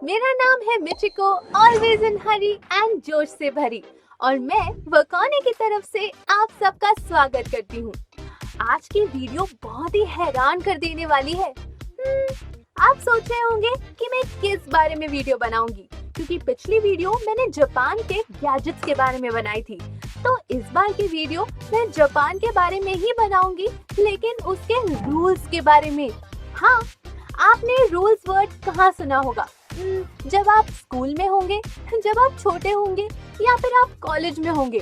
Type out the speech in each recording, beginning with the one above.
मेरा नाम है Michiko, always in Hari and जोश से भरी। और मैं वकाने की तरफ से आप सबका स्वागत करती हूँ। आज की वीडियो बहुत ही हैरान कर देने वाली है। आप सोच रहे होंगे कि मैं किस बारे में वीडियो बनाऊंगी, क्योंकि पिछली वीडियो मैंने जापान के गैजेट्स के बारे में बनाई थी। तो इस बार की वीडियो मैं जापान के बारे में ही बनाऊंगी, लेकिन उसके रूल्स के बारे में। हाँ, आपने रूल्स वर्ड कहाँ सुना होगा? जब आप स्कूल में होंगे, जब आप छोटे होंगे, या फिर आप कॉलेज में होंगे।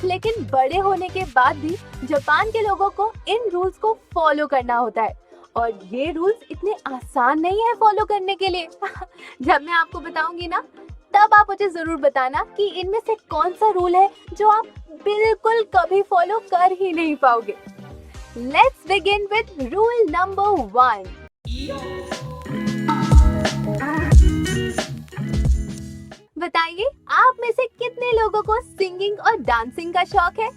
लेकिन बड़े होने के बाद भी जापान के लोगों को इन रूल्स को फॉलो करना होता है, और ये रूल्स इतने आसान नहीं है फॉलो करने के लिए। जब मैं आपको बताऊंगी ना, तब आप मुझे जरूर बताना कि इनमें से कौन सा रूल है जो आप बिल्कुल कभी फॉलो कर ही नहीं पाओगे। Let's begin with rule number 1। बताइए, आप में से कितने लोगों को सिंगिंग और डांसिंग का शौक है?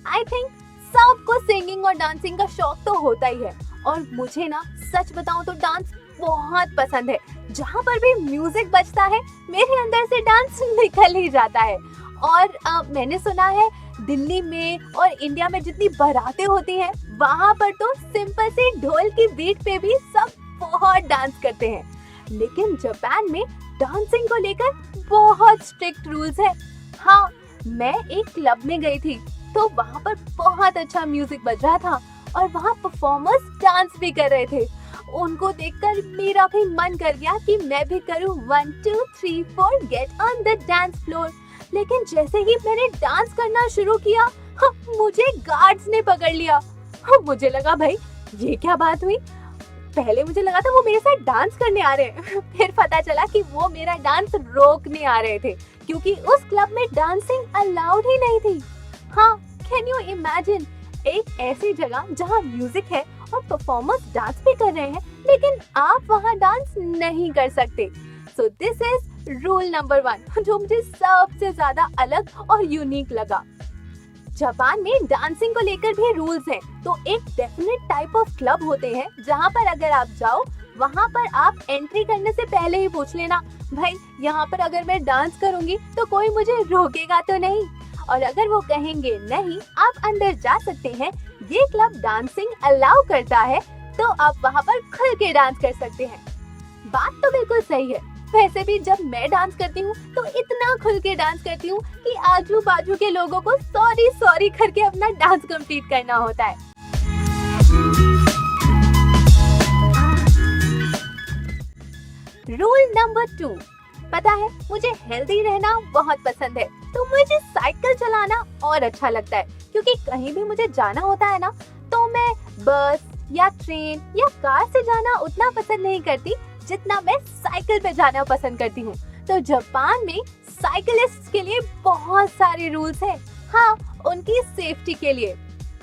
आई थिंक सबको सिंगिंग और डांसिंग का शौक तो होता ही है। और मुझे ना सच बताऊं तो डांस बहुत पसंद है। जहाँ पर भी म्यूजिक बजता है, मेरे अंदर से डांस निकल ही जाता है। और मैंने सुना है दिल्ली में और इंडिया में जितनी बारातें होती हैं, वहाँ पर तो सिंपल से ढोल की बीट पे भी सब बहुत डांस करते हैं। लेकिन जापान में डांसिंग को लेकर बहुत स्ट्रिक्ट रूल्स है। हाँ, मैं एक क्लब में गई थी, तो वहाँ पर बहुत अच्छा म्यूजिक बज रहा था और वहाँ परफॉर्मर्स डांस भी कर रहे थे। उनको देखकर मेरा भी मन कर गया कि मैं भी करूँ 1 2 3 4 get on the dance floor. लेकिन जैसे ही मैंने डांस करना शुरू किया, मुझे गार्ड्स ने पकड़ लिया। मुझे लगा भाई ये क्या बात हुई। पहले मुझे लगा था वो मेरे साथ डांस करने आ रहे हैं, फिर पता चला कि वो मेरा डांस रोकने आ रहे थे, क्योंकि उस क्लब में डांसिंग अलाउड ही नहीं थी। हाँ, कैन यू इमेजिन, एक ऐसी जगह जहाँ म्यूजिक है और परफॉर्मर्स डांस भी कर रहे हैं, लेकिन आप वहाँ डांस नहीं कर सकते। So this is rule number 1, जो मुझे सबसे ज्यादा अलग और यूनिक लगा। जापान में डांसिंग को लेकर भी रूल्स हैं। तो एक डेफिनेट टाइप ऑफ क्लब होते हैं जहाँ पर अगर आप जाओ, वहाँ पर आप एंट्री करने से पहले ही पूछ लेना, भाई यहाँ पर अगर मैं डांस करूँगी तो कोई मुझे रोकेगा तो नहीं? और अगर वो कहेंगे नहीं, आप अंदर जा सकते हैं, ये क्लब डांसिंग अलाउ करता है, तो आप वहाँ पर खुल के डांस कर सकते हैं। बात तो बिल्कुल सही है। वैसे भी जब मैं डांस करती हूँ तो इतना खुल के डांस करती हूँ कि आजू बाजू के लोगों को सॉरी सॉरी करके अपना डांस कंप्लीट करना होता है। रूल नंबर 2, पता है मुझे हेल्दी रहना बहुत पसंद है, तो मुझे साइकिल चलाना और अच्छा लगता है, क्योंकि कहीं भी मुझे जाना होता है ना, तो मैं बस या ट्रेन या कार से जाना उतना पसंद नहीं करती जितना मैं साइकिल पे जाना पसंद करती हूँ। तो जापान में साइकिलिस्ट के लिए बहुत सारे रूल्स हैं। हाँ, उनकी सेफ्टी के लिए।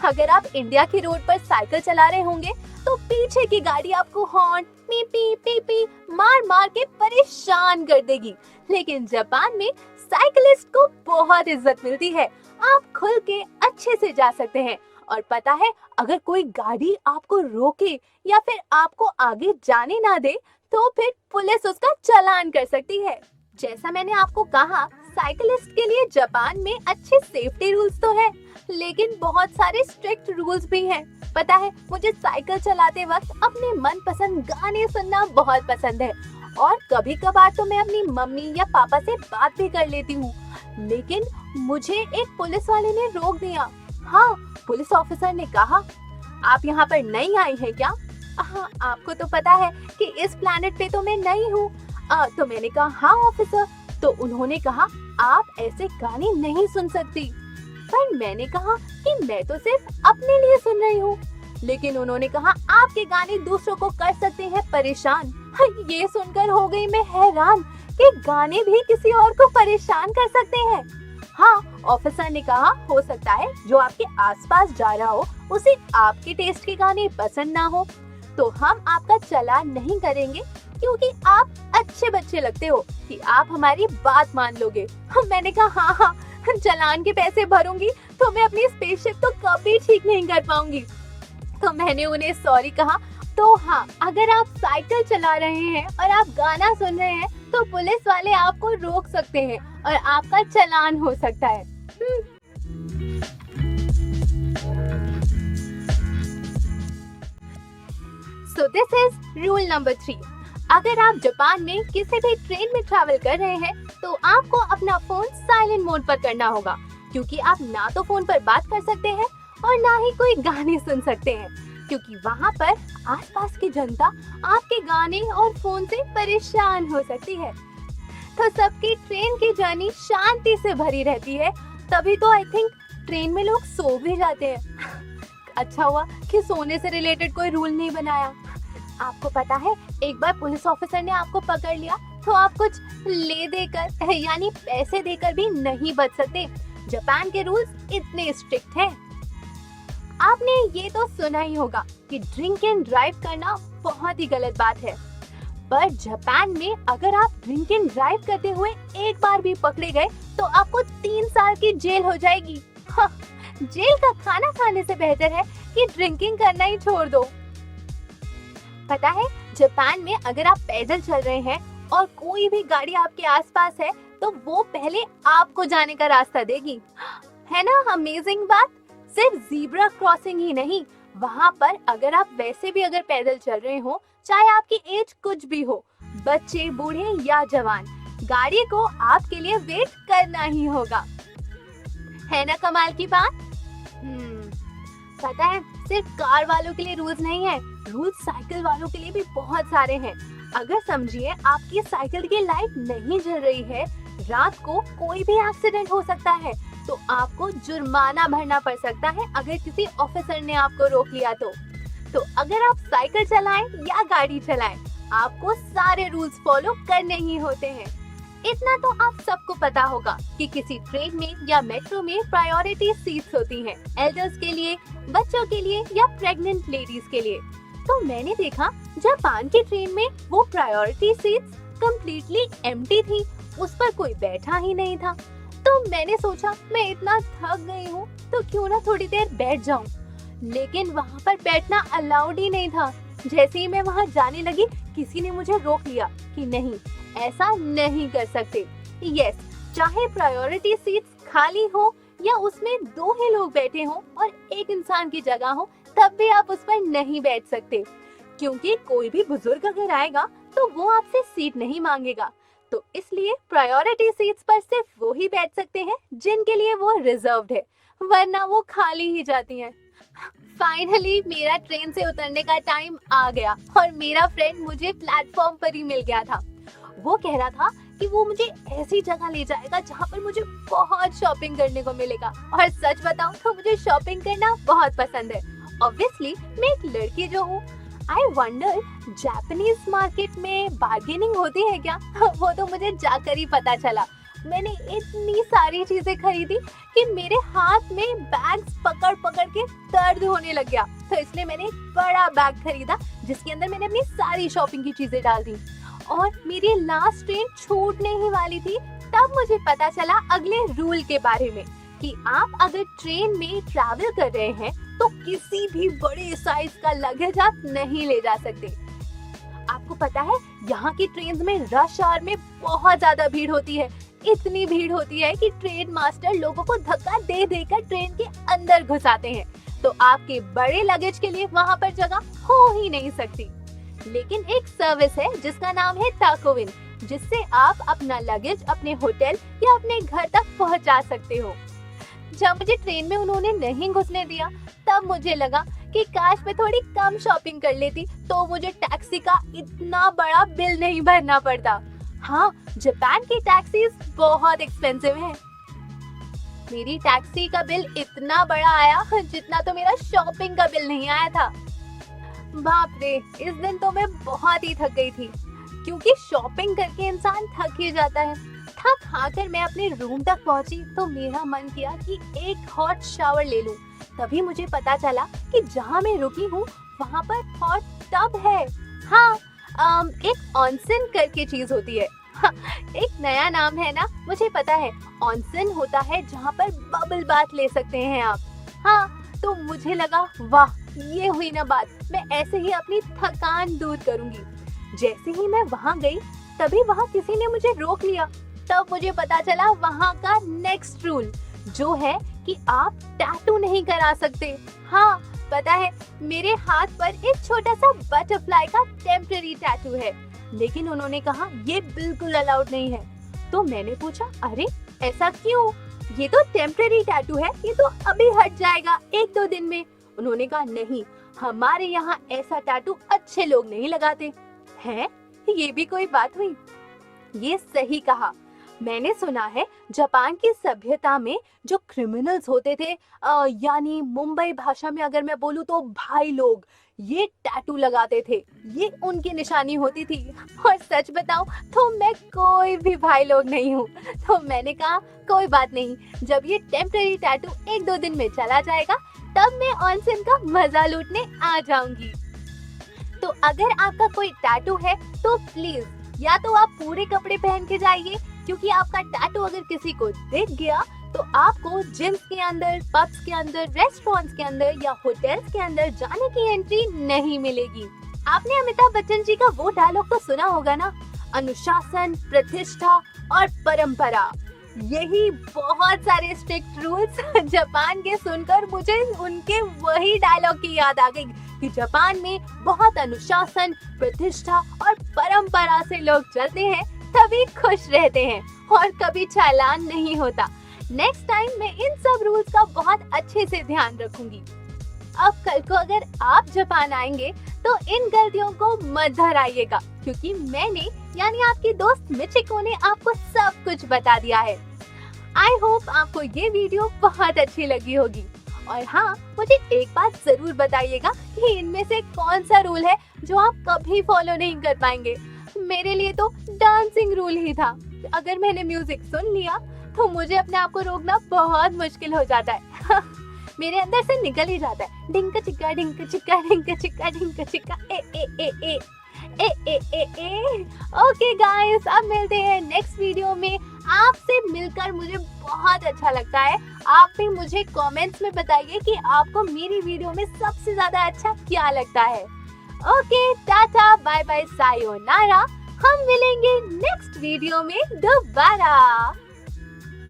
अगर आप इंडिया की रोड पर साइकिल चला रहे होंगे तो पीछे की गाड़ी आपको horn P P P P मार मार के परेशान कर देगी। लेकिन जापान में साइकिलिस्ट को बहुत इज्जत मिलती है। आप खुल के अच्छे से जा सकते हैं। और पता है, अगर कोई गाड़ी आपको रोके या फिर आपको आगे जाने ना दे, तो फिर पुलिस उसका चालान कर सकती है। जैसा मैंने आपको कहा, साइकिलिस्ट के लिए जापान में अच्छे सेफ्टी रूल्स तो है, लेकिन बहुत सारे स्ट्रिक्ट रूल्स भी हैं। पता है, मुझे साइकिल चलाते वक्त अपने मनपसंद गाने सुनना बहुत पसंद है, और कभी कभार तो मैं अपनी मम्मी या पापा से बात भी कर लेती हूँ। लेकिन मुझे एक पुलिस वाले ने रोक दिया। हाँ, पुलिस ऑफिसर ने कहा, आप यहाँ पर नई आई हैं क्या? हाँ, आपको तो पता है कि इस प्लैनेट पे तो मैं नई हूँ। तो मैंने कहा हाँ ऑफिसर। तो उन्होंने कहा, आप ऐसे गाने नहीं सुन सकती। पर मैंने कहा कि मैं तो सिर्फ अपने लिए सुन रही हूँ। लेकिन उन्होंने कहा, आपके गाने दूसरों को कर सकते हैं परेशान। ये सुनकर हो गई मैं हैरान कि गाने भी किसी और को परेशान कर सकते हैं। हाँ, ऑफिसर ने कहा, हो सकता है जो आपके आसपास जा रहा हो उसे आपके टेस्ट के गाने पसंद ना हो, तो हम आपका चालान नहीं करेंगे, क्योंकि आप अच्छे बच्चे लगते हो कि आप हमारी बात मान लोगे। मैंने कहा हाँ, चालान के पैसे भरूंगी तो मैं अपनी स्पेसशिप तो कभी ठीक नहीं कर पाऊंगी। तो मैंने उन्हें सॉरी कहा। तो हाँ, अगर आप साइकिल चला रहे हैं और आप गाना सुन रहे हैं, तो पुलिस वाले आपको रोक सकते हैं और आपका चालान हो सकता है। So this is rule number 3. अगर आप जापान में किसी भी ट्रेन में ट्रैवल कर रहे हैं तो आपको अपना फोन साइलेंट मोड पर करना होगा, क्योंकि आप ना तो फोन पर बात कर सकते हैं और ना ही कोई गाने सुन सकते हैं, क्योंकि वहाँ पर आसपास की जनता आपके गाने और फोन से परेशान हो सकती है। तो सबकी ट्रेन की जर्नी शांति से भरी रहती है, तभी तो आई थिंक ट्रेन में लोग सो भी जाते हैं। अच्छा हुआ कि सोने से रिलेटेड कोई रूल नहीं बनाया। आपको पता है, एक बार पुलिस ऑफिसर ने आपको पकड़ लिया तो आप कुछ ले देकर यानी पैसे देकर भी नहीं बच सकते। जापान के रूल्स इतने स्ट्रिक्ट हैं। आपने ये तो सुना ही होगा कि ड्रिंक एंड ड्राइव करना बहुत ही गलत बात है, पर जापान में अगर आप ड्रिंक एंड ड्राइव करते हुए एक बार भी पकड़े गए तो आपको 3 साल की जेल हो जाएगी। जेल का खाना खाने से बेहतर है कि ड्रिंकिंग करना ही छोड़ दो। पता है, जापान में अगर आप पैदल चल रहे हैं और कोई भी गाड़ी आपके आसपास है तो वो पहले आपको जाने का रास्ता देगी। है ना अमेजिंग बात? सिर्फ ज़ीब्रा क्रॉसिंग ही नहीं, वहाँ पर अगर आप वैसे भी अगर पैदल चल रहे हो, चाहे आपकी एज कुछ भी हो, बच्चे, बूढ़े या जवान, गाड़ी को आपके लिए वेट करना ही होगा। है ना कमाल की बात? पता है, सिर्फ कार वालों के लिए रूल्स नहीं है, रूल्स साइकिल वालों के लिए भी बहुत सारे हैं। अगर समझिए आपकी साइकिल की लाइट नहीं जल रही है, रात को कोई भी एक्सीडेंट हो सकता है, तो आपको जुर्माना भरना पड़ सकता है अगर किसी ऑफिसर ने आपको रोक लिया तो अगर आप साइकिल चलाएं या गाड़ी चलाएं, आपको सारे रूल्स फॉलो करने ही होते हैं। इतना तो आप सबको पता होगा कि किसी ट्रेन में या मेट्रो में प्रायोरिटी सीट्स होती हैं, एल्डर्स के लिए, बच्चों के लिए या प्रेग्नेंट लेडीज के लिए। तो मैंने देखा जापान की ट्रेन में वो प्रायोरिटी सीट्स कंप्लीटली एम्प्टी थी, उस पर कोई बैठा ही नहीं था। तो मैंने सोचा मैं इतना थक गई हूँ तो क्यों ना थोड़ी देर बैठ जाऊँ, लेकिन वहाँ पर बैठना अलाउड ही नहीं था। जैसे ही मैं वहाँ जाने लगी, किसी ने मुझे रोक लिया कि नहीं, ऐसा नहीं कर सकते। यस, चाहे प्रायोरिटी सीट्स खाली हो या उसमें 2 ही लोग बैठे हों और एक इंसान की जगह हो, तब भी आप उस पर नहीं बैठ सकते, क्योंकि कोई भी बुजुर्ग अगर आएगा तो वो आपसे सीट नहीं मांगेगा। तो इसलिए प्रायोरिटी सीट्स पर सिर्फ वो ही बैठ सकते हैं जिनके लिए वो रिजर्व्ड है, वरना वो खाली ही जाती हैं। फाइनली मेरा ट्रेन से उतरने का टाइम आ गया और मेरा फ्रेंड मुझे प्लेटफॉर्म पर ही मिल गया था। वो कह रहा था कि वो मुझे ऐसी जगह ले जाएगा जहाँ पर मुझे बहुत शॉपिंग करने को मिलेगा, और सच बताऊं तो मुझे शॉपिंग करना बहुत पसंद है। ऑब्वियसली मैं एक लड़की जो हूँ, आई वंडर जापानीज मार्केट में बार्गेनिंग होती है क्या? वो तो मुझे जाकर ही पता चला। मैंने इतनी सारी चीजें खरीदी कि मेरे हाथ में बैग्स पकड़ पकड़ के दर्द होने लग गया। तो इसलिए मैंने एक बड़ा बैग खरीदा जिसके अंदर मैंने अपनी सारी शॉपिंग की चीजें डाल दी। और मेरी लास्ट ट्रेन छूटने ही वाली थी, तब मुझे पता चला अगले रूल के बारे में कि आप अगर ट्रेन में ट्रैवल कर रहे हैं तो किसी भी बड़े साइज का लगेज आप नहीं ले जा सकते। आपको पता है, यहाँ की ट्रेन में रश आवर में बहुत ज्यादा भीड़ होती है। इतनी भीड़ होती है कि ट्रेन मास्टर लोगों को धक्का दे देकर ट्रेन के अंदर घुसाते हैं, तो आपके बड़े लगेज के लिए वहाँ पर जगह हो ही नहीं सकती। लेकिन एक सर्विस है जिसका नाम है ताकोविन, जिससे आप अपना लगेज अपने होटल या अपने घर तक पहुँचा सकते हो। जब मुझे ट्रेन में उन्होंने नहीं घुसने दिया, तब मुझे लगा कि काश मैं थोड़ी कम शॉपिंग कर लेती तो मुझे टैक्सी का इतना बड़ा बिल नहीं भरना पड़ता। हाँ, जापान की टैक्सीज बहुत एक्सपेंसिव हैं। मेरी टैक्सी का बिल इतना बड़ा आया जितना तो मेरा शॉपिंग का बिल नहीं आया था। बाप रे, इस दिन तो मैं बहुत ही थक गई थी, क्योंकि शॉपिंग करके इंसान थक ही जाता है। थक हाकर मैं अपने रूम तक पहुंची तो मेरा मन किया कि एक हॉट शावर ले लूं। तभी मुझे पता चला कि जहां मैं रुकी हूँ वहां पर हॉट टब है। हाँ, एक ऑनसेन करके चीज होती है। हाँ, एक नया नाम है ना, मुझे पता है। ऑनसेन होता है जहाँ पर बबल बाथ ले सकते हैं आप। हाँ, तो मुझे लगा वाह, ये हुई ना बात, मैं ऐसे ही अपनी थकान दूर करूंगी। जैसे ही मैं वहां गई, तभी वहाँ किसी ने मुझे रोक लिया। तब मुझे पता चला वहाँ का नेक्स्ट रूल, जो है कि आप टैटू नहीं करा सकते। हाँ, पता है, मेरे हाथ पर एक छोटा सा बटरफ्लाई का टेम्पररी टैटू है, लेकिन उन्होंने कहा ये बिल्कुल अलाउड नहीं है। तो मैंने पूछा, अरे ऐसा क्यों? ये तो टेम्पररी टैटू है, ये तो अभी हट जाएगा 1-2 दिन में। उन्होंने कहा नहीं, हमारे यहाँ ऐसा टैटू अच्छे लोग नहीं लगाते हैं। ये भी कोई बात हुई? ये सही कहा। मैंने सुना है जापान की सभ्यता में जो क्रिमिनल्स होते थे, यानी मुंबई भाषा में अगर मैं बोलूँ तो भाई लोग, ये टैटू लगाते थे, ये उनकी निशानी होती थी। और सच बताऊं तो मैं कोई भी भाई लोग नहीं हूँ। तो मैंने कहा कोई बात नहीं, जब ये टेम्पररी टैटू 1-2 दिन में चला जाएगा तब मैं ऑनसेन का मजा लूटने आ जाऊंगी। तो अगर आपका कोई टैटू है तो प्लीज या तो आप पूरे कपड़े पहन के जाइए, क्योंकि आपका टैटू अगर किसी को दिख गया तो आपको जिम्स के अंदर, पब्स के अंदर, रेस्टोरेंट्स के अंदर या होटल्स के अंदर जाने की एंट्री नहीं मिलेगी। आपने अमिताभ बच्चन जी का वो डायलॉग तो सुना होगा ना, अनुशासन, प्रतिष्ठा और परंपरा। यही बहुत सारे स्ट्रिक्ट रूल्स जापान के सुनकर मुझे उनके वही डायलॉग की याद आ गई कि जापान में बहुत अनुशासन, प्रतिष्ठा और परंपरा से लोग चलते हैं, तभी खुश रहते हैं और कभी चालान नहीं होता। नेक्स्ट टाइम मैं इन सब रूल्स का बहुत अच्छे से ध्यान रखूंगी। अब कल को अगर आप जापान आएंगे तो इन गलतियों को मत दोहराइएगा, क्योंकि मैंने यानी आपकी दोस्त मिचिको ने आपको सब कुछ बता दिया है। आई होप आपको ये वीडियो बहुत अच्छी लगी होगी। और हाँ, मुझे एक बात जरूर बताइएगा कि इनमें से कौन सा रूल है जो आप कभी फॉलो नहीं कर पाएंगे। मेरे लिए तो डांसिंग रूल ही था। अगर मैंने म्यूजिक सुन लिया तो मुझे अपने आप को रोकना बहुत मुश्किल हो जाता है। मेरे अंदर से निकल ही जाता है, डिंक चिक्का डिंक चिक्का डिंक चिक्का डिंक चिक्का ए ए ए ए ए ए ए ए। ओके गाइस, अब मिलते हैं नेक्स्ट वीडियो में। आपसे मिलकर मुझे बहुत अच्छा लगता है। आप भी मुझे कमेंट्स में बताइए कि आपको मेरी वीडियो में सबसे ज्यादा अच्छा क्या लगता है। ओके, टाटा बाय बाय सायोनारा। हम मिलेंगे नेक्स्ट वीडियो में दोबारा।